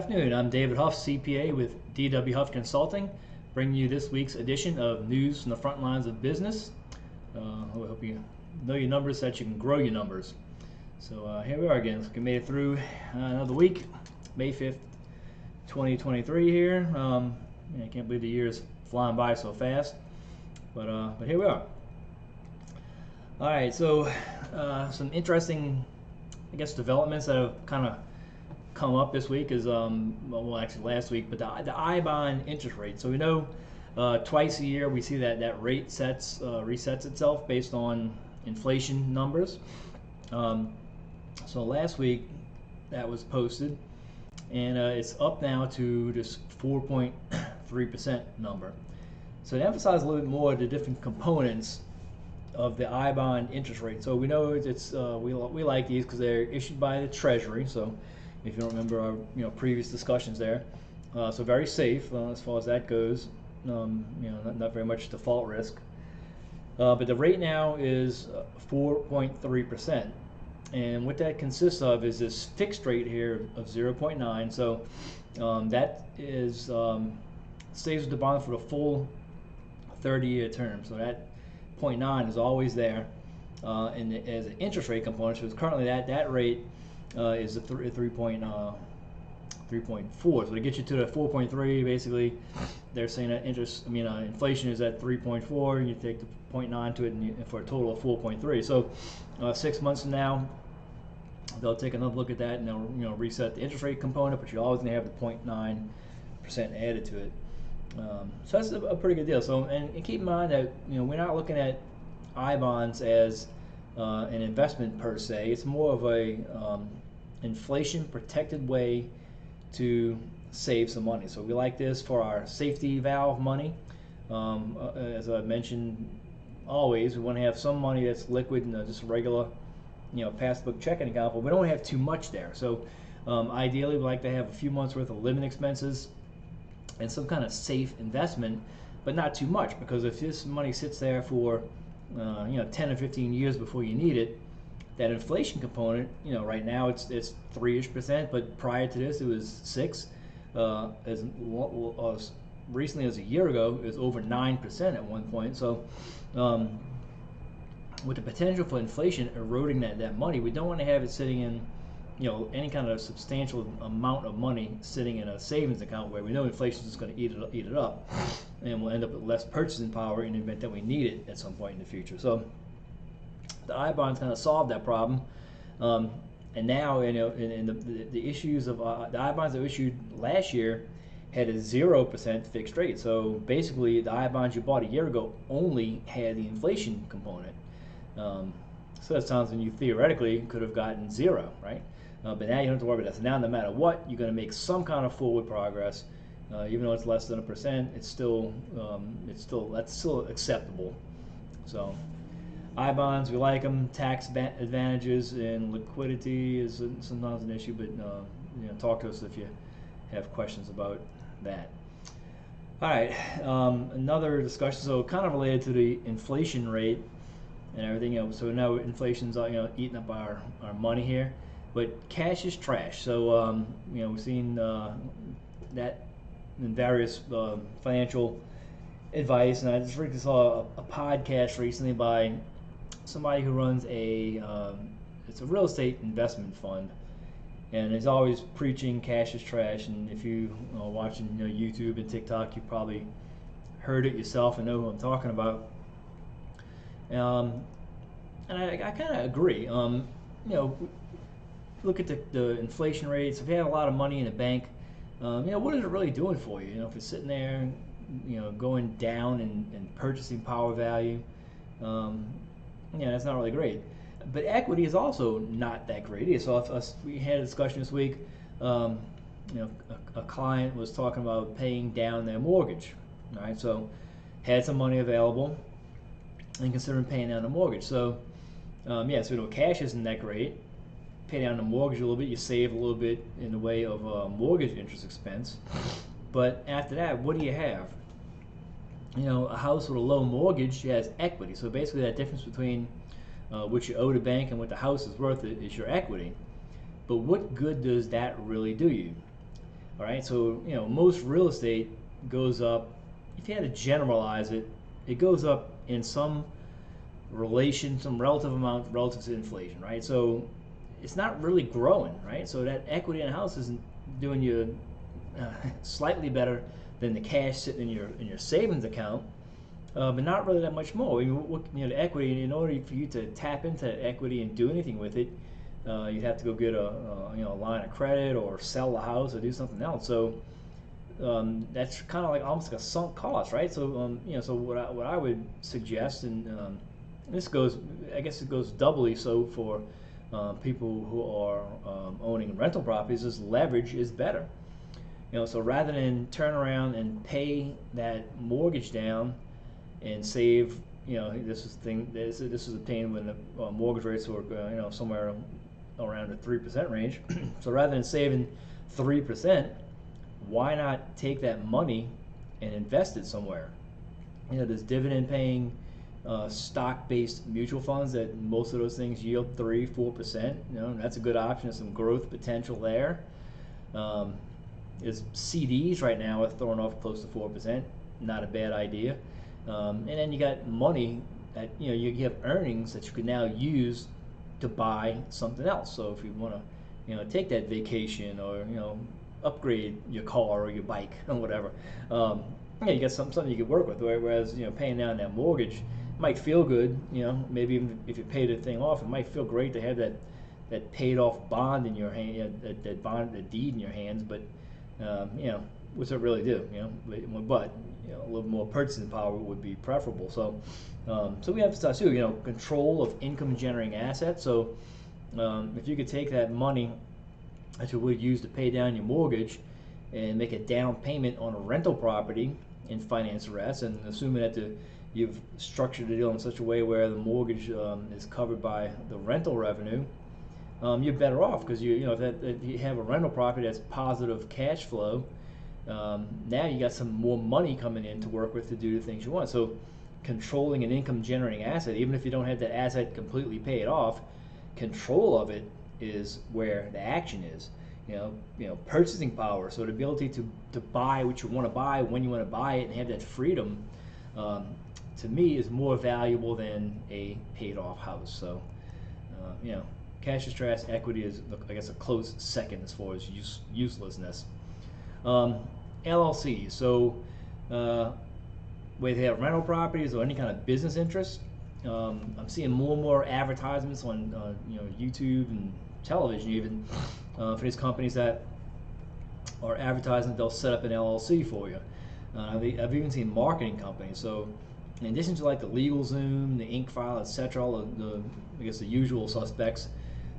afternoon. I'm David Huff, CPA with DW Huff Consulting, bringing you this week's edition of News from the Front Lines of Business. I hope you know your numbers so that you can grow your numbers. So here we are again. We made it through another week, May 5th, 2023 here. I can't believe the year's flying by so fast, but here we are. All right, so some interesting, developments that have kind of come up this week is, well, actually last week, but the I-bond interest rate. So we know twice a year we see that rate resets itself based on inflation numbers. So last week that was posted, and it's up now to this 4.3% number. So to emphasize a little bit more the different components of the I-bond interest rate. So we know it's we like these because they're issued by the Treasury. So if you don't remember our previous discussions there, so very safe as far as that goes. Not very much default risk. But the rate now is 4.3%, and what that consists of is this fixed rate here of 0.9. So that is stays with the bond for the full 30-year term. So that 0.9 is always there, and as an interest rate component, so it's currently that rate is a 3.4. So to get you to the 4.3, basically, they're saying that inflation is at 3.4, and you take the 0.9 to it, and for a total of 4.3. So 6 months from now, they'll take another look at that, and they'll reset the interest rate component, but you're always going to have the 0.9% added to it. So that's a pretty good deal. So and keep in mind that we're not looking at I-bonds as an investment per se. It's more of a inflation protected way to save some money. So we like this for our safety valve money. As I mentioned, always we want to have some money that's liquid and just a regular passbook checking account, but we don't have too much there. So ideally we like to have a few months worth of living expenses and some kind of safe investment, but not too much, because if this money sits there for 10 or 15 years before you need it, that inflation component, right now it's 3-ish%, but prior to this it was 6. As recently as a year ago, it was over 9% at one point. So with the potential for inflation eroding that money, we don't want to have it sitting in any kind of substantial amount of money sitting in a savings account where we know inflation is going to eat it up, and we'll end up with less purchasing power in the event that we need it at some point in the future. So the I-bonds kind of solved that problem, and now the issues of the I-bonds that were issued last year had a 0% fixed rate. So basically, the I-bonds you bought a year ago only had the inflation component. So that sounds when you theoretically could have gotten 0, right? But now you don't have to worry about that. So now, no matter what, you're going to make some kind of forward progress, even though it's less than 1%. It's still that's still acceptable. So I-bonds, we like them. Tax advantages and liquidity is sometimes an issue, but talk to us if you have questions about that. All right, another discussion. So kind of related to the inflation rate and everything else. So now inflation's eating up our money here, but cash is trash. So we've seen that in various financial advice, and I just recently saw a podcast recently by somebody who runs it's a real estate investment fund, and is always preaching cash is trash. And if you are watching YouTube and TikTok, you probably heard it yourself and know who I'm talking about. And I kind of agree. Look at the inflation rates. If you have a lot of money in the bank, what is it really doing for you? If it's sitting there, going down in purchasing power value, that's not really great. But equity is also not that great either. So we had a discussion this week. A client was talking about paying down their mortgage. All right, so had some money available and considering paying down the mortgage. So so cash isn't that great. Pay down the mortgage a little bit, you save a little bit in the way of mortgage interest expense. But after that, what do you have? A house with a low mortgage has equity. So basically that difference between what you owe the bank and what the house is worth is your equity. But what good does that really do you? All right, so most real estate goes up. If you had to generalize it, it goes up in some relation, some relative amount relative to inflation, right? So it's not really growing, right? So that equity in a house isn't doing you slightly better than the cash sitting in your savings account, but not really that much more. I mean, the equity, in order for you to tap into that equity and do anything with it, you'd have to go get a line of credit or sell the house or do something else. So that's kind of like almost like a sunk cost, right? So so what I would suggest, and this goes, I guess it goes doubly so for people who are owning rental properties, is leverage is better. So rather than turn around and pay that mortgage down and save, this was obtained when the mortgage rates were somewhere around the 3% range. So rather than saving 3%, why not take that money and invest it somewhere? There's dividend paying stock-based mutual funds that most of those things yield 3-4%. That's a good option. There's some growth potential there. There's CDs right now are throwing off close to 4%. Not a bad idea. And then you got money that you have earnings that you can now use to buy something else. So if you want to take that vacation, or upgrade your car or your bike or whatever, you got something you can work with. Whereas paying down that mortgage might feel good. Maybe even if you pay the thing off, it might feel great to have that paid off bond in your hand, that deed in your hands. But what's it really do? But a little more purchasing power would be preferable. So so we emphasize too, control of income generating assets. So if you could take that money that you would use to pay down your mortgage and make a down payment on a rental property and finance the rest, and assuming that you've structured the deal in such a way where the mortgage is covered by the rental revenue, you're better off, because if you have a rental property that's positive cash flow, now you got some more money coming in to work with to do the things you want. So controlling an income generating asset, even if you don't have that asset completely paid off, control of it is where the action is. Purchasing power, so the ability to buy what you want to buy when you want to buy it and have that freedom, to me, is more valuable than a paid off house. So cash is trash, equity is, I guess, a close second as far as uselessness. LLC, so whether they have rental properties or any kind of business interest, I'm seeing more and more advertisements on YouTube and television even for these companies that are advertising they'll set up an LLC for you. I've even seen marketing companies. So in addition to like the LegalZoom, the Inc. File, etc., all the I guess the usual suspects,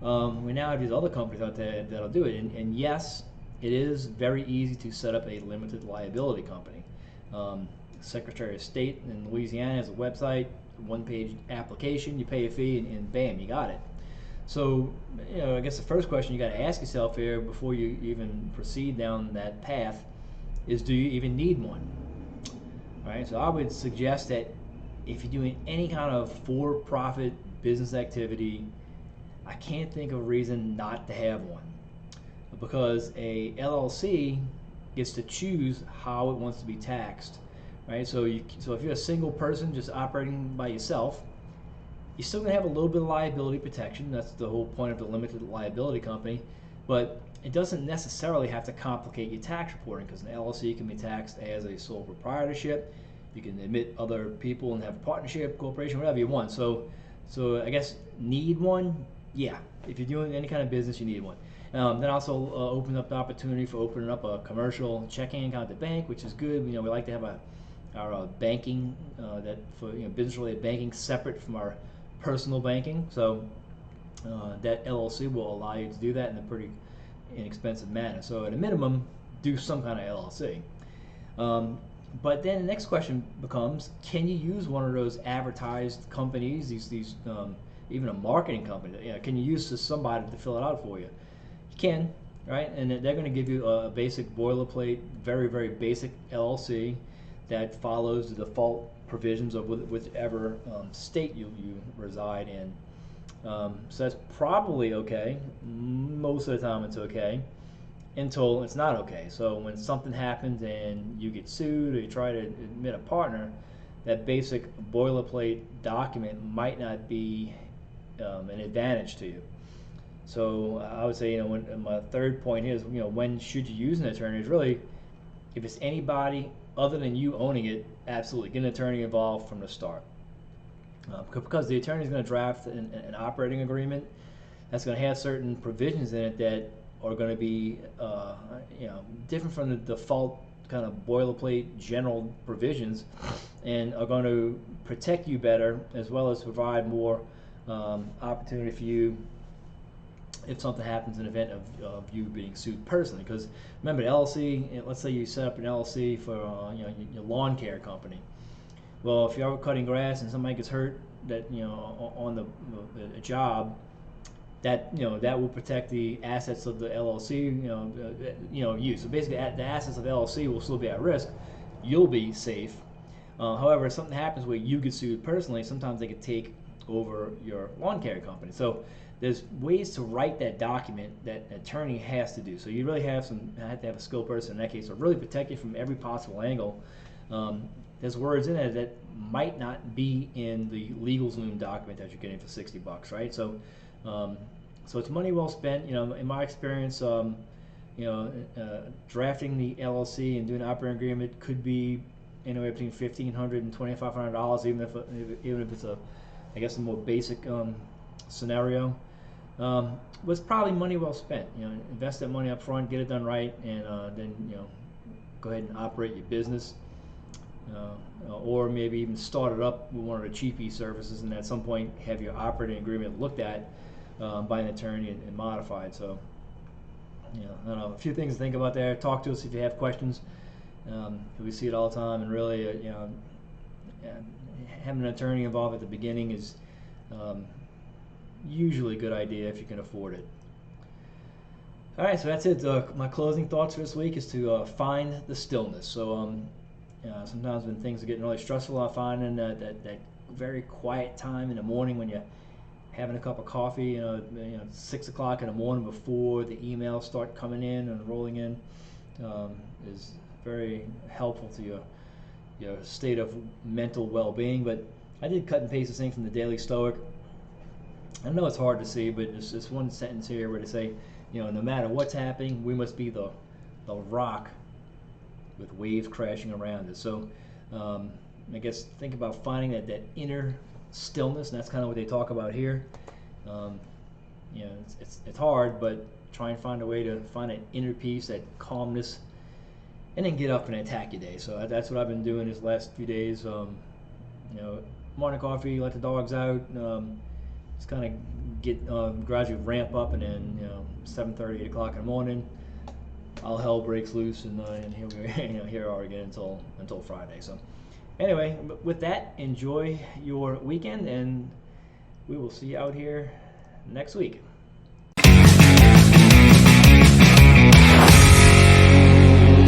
we now have these other companies out there that'll do it. And yes, it is very easy to set up a limited liability company. Secretary of State in Louisiana has a website, one-page application, you pay a fee, and bam, you got it. So, I guess the first question you got to ask yourself here before you even proceed down that path is, do you even need one? All right, so I would suggest that if you're doing any kind of for-profit business activity, I can't think of a reason not to have one, because a LLC gets to choose how it wants to be taxed. Right, so if you're a single person just operating by yourself, you're still going to have a little bit of liability protection. That's the whole point of the limited liability company. But it doesn't necessarily have to complicate your tax reporting, because an LLC can be taxed as a sole proprietorship. You can admit other people and have a partnership, corporation, whatever you want. So I guess need one? Yeah. If you're doing any kind of business, you need one. That also opens up the opportunity for opening up a commercial checking account at the bank, which is good. We like to have our banking, that for business-related banking, separate from our personal banking. So that LLC will allow you to do that in a pretty inexpensive manner. So at a minimum, do some kind of LLC. But then the next question becomes, can you use one of those advertised companies, these even a marketing company, can you use somebody to fill it out for you? You can, right? And they're going to give you a basic boilerplate, very, very basic LLC that follows the default provisions of whichever state you reside in. So that's probably okay. Most of the time it's okay. until it's not okay. So when something happens and you get sued or you try to admit a partner, that basic boilerplate document might not be an advantage to you. So I would say, my third point is, when should you use an attorney? Is really, if it's anybody other than you owning it, absolutely get an attorney involved from the start. Because the attorney is going to draft an operating agreement that's going to have certain provisions in it that are going to be different from the default kind of boilerplate general provisions, and are going to protect you better, as well as provide more opportunity for you if something happens in the event of you being sued personally. Because remember, the LLC, let's say you set up an LLC for your lawn care company. Well, if you're out cutting grass and somebody gets hurt that on the job, that that will protect the assets of the LLC. You. So basically, the assets of the LLC will still be at risk. You'll be safe. However, if something happens where you get sued personally, sometimes they could take over your lawn care company. So there's ways to write that document that an attorney has to do. So you really have to have a skilled person in that case to really protect you from every possible angle. There's words in it that might not be in the LegalZoom document that you're getting for $60, right? So it's money well spent. In my experience, drafting the LLC and doing an operating agreement could be anywhere between $1,500 and $2,500, even if it's a more basic scenario. Was probably money well spent. Invest that money up front, get it done right, and then go ahead and operate your business. Or maybe even start it up with one of the cheap e-services, and at some point have your operating agreement looked at by an attorney and modified. So, I don't know, a few things to think about there. Talk to us if you have questions. We see it all the time, and really, having an attorney involved at the beginning is usually a good idea if you can afford it. All right, so that's it. My closing thoughts for this week is to find the stillness. So sometimes when things are getting really stressful, I find that very quiet time in the morning when you're having a cup of coffee, 6 o'clock in the morning before the emails start coming in and rolling in, is very helpful to your state of mental well-being. But I did cut and paste this thing from the Daily Stoic. I know it's hard to see, but there's this one sentence here where they say, no matter what's happening, we must be the rock with waves crashing around us. So I guess think about finding that inner stillness, and that's kind of what they talk about here. It's hard, but try and find a way to find that inner peace, that calmness, and then get up and attack your day. So that's what I've been doing these last few days. Morning coffee, let the dogs out, just kind of get gradually ramp up, and then 7:30, 8 o'clock in the morning, all hell breaks loose, and here we are again until Friday. So anyway, with that, enjoy your weekend, and we will see you out here next week.